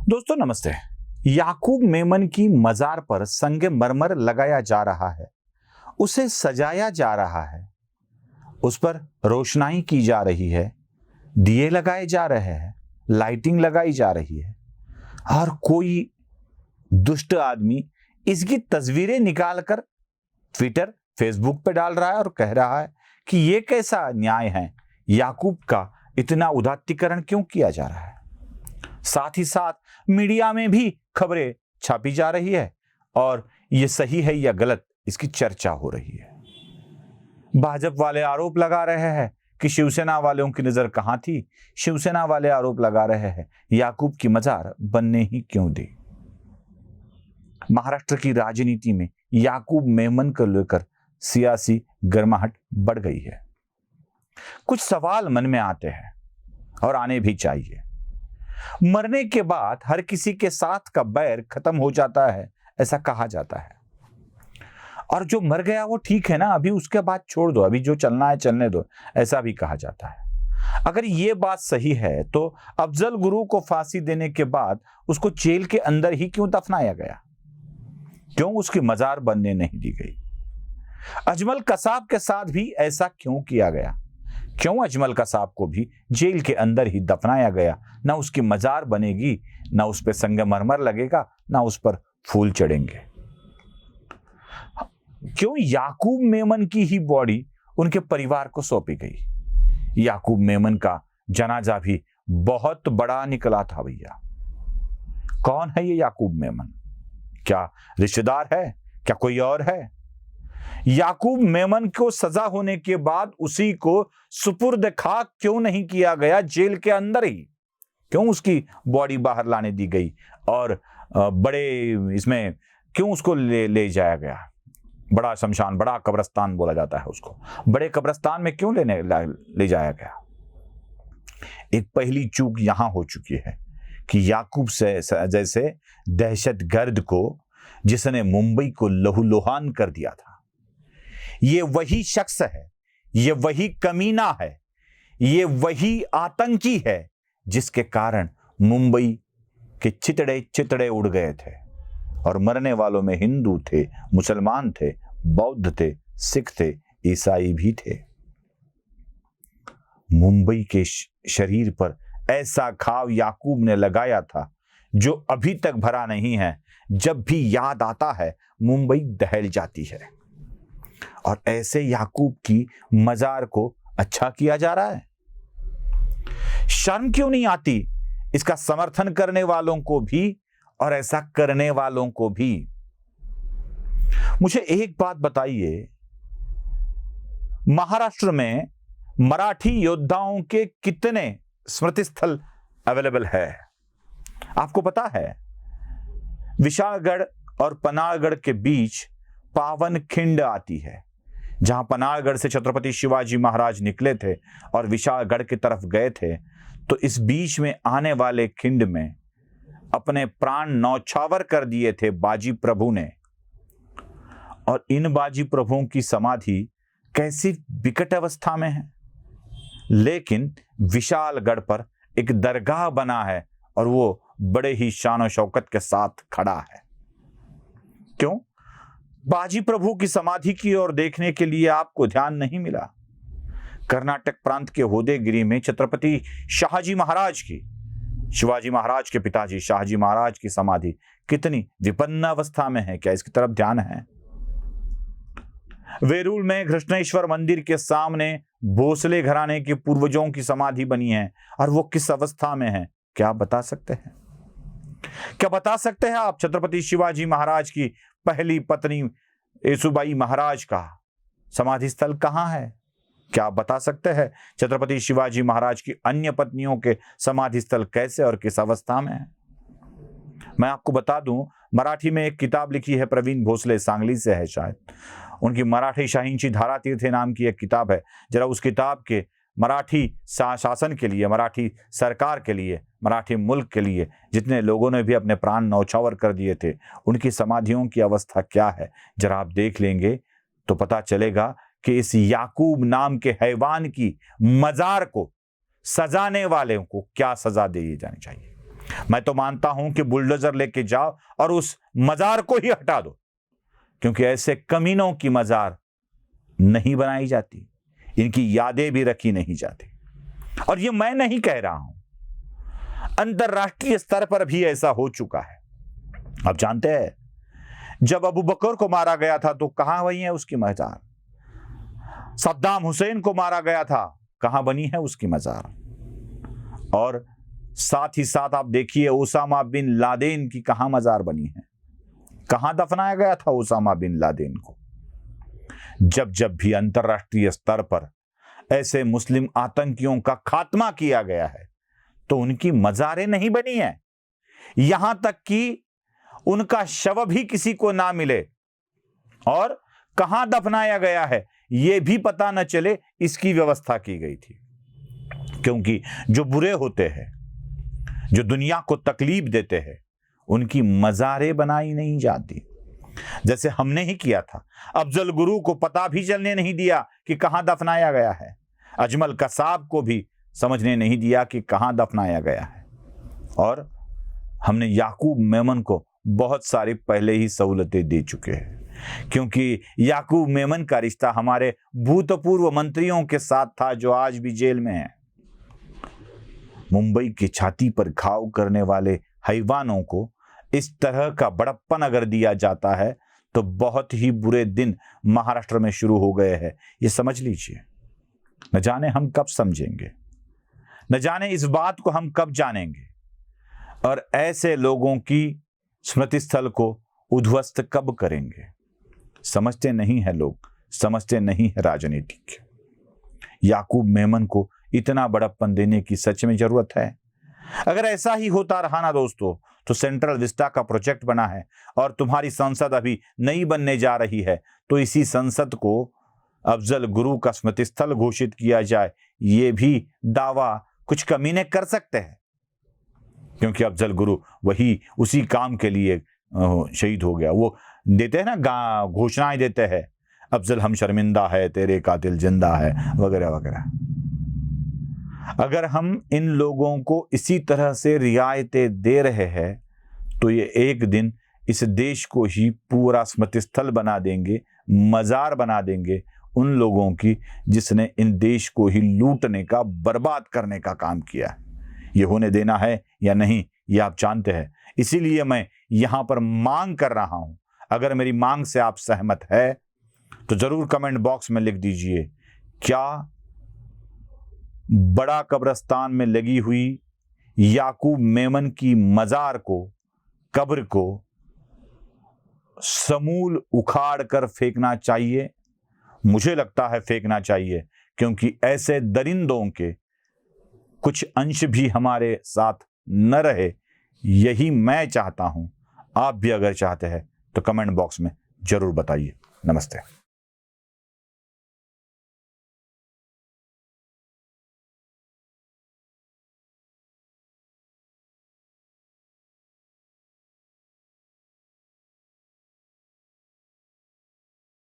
दोस्तों नमस्ते। याकूब मेमन की मजार पर संगमरमर लगाया जा रहा है, उसे सजाया जा रहा है, उस पर रोशनाई की जा रही है, दिए लगाए जा रहे हैं, लाइटिंग लगाई जा रही है और कोई दुष्ट आदमी इसकी तस्वीरें निकालकर ट्विटर फेसबुक पे डाल रहा है और कह रहा है कि ये कैसा न्याय है, याकूब का इतना उदात्तीकरण क्यों किया जा रहा है। साथ ही साथ मीडिया में भी खबरें छापी जा रही है और ये सही है या गलत इसकी चर्चा हो रही है। भाजपा वाले आरोप लगा रहे हैं कि शिवसेना वालों की नजर कहां थी। शिवसेना वाले आरोप लगा रहे हैं याकूब की मजार बनने ही क्यों दी। महाराष्ट्र की राजनीति में याकूब मेमन को लेकर सियासी गर्माहट बढ़ गई है। कुछ सवाल मन में आते हैं और आने भी चाहिए। मरने के बाद हर किसी के साथ का बैर खत्म हो जाता है, ऐसा कहा जाता है। और जो मर गया वो ठीक है ना, अभी उसके बाद छोड़ दो, अभी जो चलना है चलने दो, ऐसा भी कहा जाता है। अगर ये बात सही है तो अफजल गुरु को फांसी देने के बाद उसको जेल के अंदर ही क्यों दफनाया गया? क्यों उसकी मजार बनने नहीं दी गई? अजमल कसाब के साथ भी ऐसा क्यों किया गया? क्यों अजमल कसाब को भी जेल के अंदर ही दफनाया गया? ना उसकी मजार बनेगी, ना उस पर संगमरमर लगेगा, ना उस पर फूल चढ़ेंगे। क्यों याकूब मेमन की ही बॉडी उनके परिवार को सौंपी गई? याकूब मेमन का जनाजा भी बहुत बड़ा निकला था भैया। कौन है ये याकूब मेमन? क्या रिश्तेदार है? क्या कोई और है? याकूब मेमन को सजा होने के बाद उसी को सुपुर्द खाक क्यों नहीं किया गया जेल के अंदर ही? क्यों उसकी बॉडी बाहर लाने दी गई और बड़े इसमें क्यों उसको ले जाया गया? बड़ा शमशान, बड़ा कब्रिस्तान बोला जाता है उसको, बड़े कब्रिस्तान में क्यों ले जाया गया? एक पहली चूक यहां हो चुकी है कि याकूब से जैसे दहशतगर्द को जिसने मुंबई को लहूलुहान कर दिया था, ये वही शख्स है, ये वही कमीना है, ये वही आतंकी है जिसके कारण मुंबई के चितड़े चितड़े उड़ गए थे और मरने वालों में हिंदू थे, मुसलमान थे, बौद्ध थे, सिख थे, ईसाई भी थे। मुंबई के शरीर पर ऐसा घाव याकूब ने लगाया था जो अभी तक भरा नहीं है। जब भी याद आता है मुंबई दहल जाती है और ऐसे याकूब की मजार को अच्छा किया जा रहा है। शर्म क्यों नहीं आती इसका समर्थन करने वालों को भी और ऐसा करने वालों को भी? मुझे एक बात बताइए, महाराष्ट्र में मराठी योद्धाओं के कितने स्मृति स्थल अवेलेबल है? आपको पता है विशालगढ़ और पनाहगढ़ के बीच पावन खिंड आती है, जहां पनाहगढ़ से छत्रपति शिवाजी महाराज निकले थे और विशालगढ़ की तरफ गए थे, तो इस बीच में आने वाले खिंड में अपने प्राण न्यौछावर कर दिए थे बाजी प्रभु ने। और इन बाजी प्रभुओं की समाधि कैसी विकट अवस्था में है, लेकिन विशालगढ़ पर एक दरगाह बना है और वो बड़े ही शान शौकत के साथ खड़ा है। क्यों? बाजी प्रभु की समाधि की ओर देखने के लिए आपको ध्यान नहीं मिला? कर्नाटक प्रांत के होदेगिरी में छत्रपति शाहजी महाराज की, शिवाजी महाराज के पिताजी शाहजी महाराज की समाधि कितनी विपन्न अवस्था में है, क्या इसकी तरफ ध्यान है? वेरूल में कृष्णेश्वर मंदिर के सामने भोसले घराने के पूर्वजों की समाधि बनी है और वो किस अवस्था में है, क्या आप बता सकते हैं? क्या बता सकते हैं आप छत्रपति शिवाजी महाराज की पहली पत्नी येसुबाई महाराज का समाधि स्थल कहां है? क्या आप बता सकते हैं छत्रपति शिवाजी महाराज की अन्य पत्नियों के समाधि स्थल कैसे और किस अवस्था में है? मैं आपको बता दूं, मराठी में एक किताब लिखी है प्रवीण भोसले, सांगली से है शायद, उनकी मराठी शाहींची धारा तीर्थे नाम की एक किताब है। जरा उस किताब के मराठी शासन के लिए, मराठी सरकार के लिए, मराठी मुल्क के लिए जितने लोगों ने भी अपने प्राण न्यौछावर कर दिए थे, उनकी समाधियों की अवस्था क्या है, जरा आप देख लेंगे तो पता चलेगा कि इस याकूब नाम के हैवान की मजार को सजाने वाले को क्या सजा दी जानी चाहिए। मैं तो मानता हूं कि बुलडोजर लेके जाओ और उस मजार को ही हटा दो, क्योंकि ऐसे कमीनों की मजार नहीं बनाई जाती, इनकी यादें भी रखी नहीं जाती। और ये मैं नहीं कह रहा हूं, अंतरराष्ट्रीय स्तर पर भी ऐसा हो चुका है। आप जानते हैं, जब अबू बकर को मारा गया था तो कहां हुई है उसकी मजार? सद्दाम हुसैन को मारा गया था, कहां बनी है उसकी मजार? और साथ ही साथ आप देखिए ओसामा बिन लादेन की कहां मजार बनी है, कहां दफनाया गया था ओसामा बिन लादेन को? जब जब भी अंतरराष्ट्रीय स्तर पर ऐसे मुस्लिम आतंकियों का खात्मा किया गया है तो उनकी मजारें नहीं बनी है, यहां तक कि उनका शव भी किसी को ना मिले और कहां दफनाया गया है यह भी पता न चले, इसकी व्यवस्था की गई थी। क्योंकि जो बुरे होते हैं, जो दुनिया को तकलीफ देते हैं, उनकी मजारें बनाई नहीं जाती। जैसे हमने ही किया था, अफजल गुरु को पता भी चलने नहीं दिया कि कहां दफनाया गया है, अजमल कसाब को भी समझने नहीं दिया कि कहां दफनाया गया है। और हमने याकूब मेमन को बहुत सारी पहले ही सहूलतें दे चुके हैं, क्योंकि याकूब मेमन का रिश्ता हमारे भूतपूर्व मंत्रियों के साथ था जो आज भी जेल में हैं। मुंबई की छाती पर घाव करने वाले हैवानों को इस तरह का बड़प्पन अगर दिया जाता है तो बहुत ही बुरे दिन महाराष्ट्र में शुरू हो गए हैं, ये समझ लीजिए। न जाने हम कब समझेंगे, न जाने इस बात को हम कब जानेंगे, और ऐसे लोगों की स्मृति स्थल को उद्ध्वस्त कब करेंगे। समझते नहीं है लोग, समझते नहीं है राजनीतिक। याकूब मेमन को इतना बड़प्पन देने की सच में जरूरत है? अगर ऐसा ही होता रहा ना दोस्तों, तो सेंट्रल विस्टा का प्रोजेक्ट बना है और तुम्हारी संसद अभी नई बनने जा रही है, तो इसी संसद को अफजल गुरु का स्मृति स्थल घोषित किया जाए, ये भी दावा कुछ कमीने कर सकते हैं, क्योंकि अफजल गुरु वही उसी काम के लिए शहीद हो गया। वो देते हैं ना, घोषणाएं देते हैं, अफजल हम शर्मिंदा है, तेरे कातिल जिंदा है, वगैरह वगैरह। अगर हम इन लोगों को इसी तरह से रियायतें दे रहे हैं तो ये एक दिन इस देश को ही पूरा स्मृति स्थल बना देंगे, मजार बना देंगे उन लोगों की जिसने इन देश को ही लूटने का, बर्बाद करने का काम किया है। ये होने देना है या नहीं, ये आप जानते हैं। इसीलिए मैं यहां पर मांग कर रहा हूं, अगर मेरी मांग से आप सहमत है तो जरूर कमेंट बॉक्स में लिख दीजिए, क्या बड़ा कब्रिस्तान में लगी हुई याकूब मेमन की मजार को, कब्र को समूल उखाड़ कर फेंकना चाहिए? मुझे लगता है फेंकना चाहिए, क्योंकि ऐसे दरिंदों के कुछ अंश भी हमारे साथ न रहे, यही मैं चाहता हूं। आप भी अगर चाहते हैं तो कमेंट बॉक्स में जरूर बताइए। नमस्ते।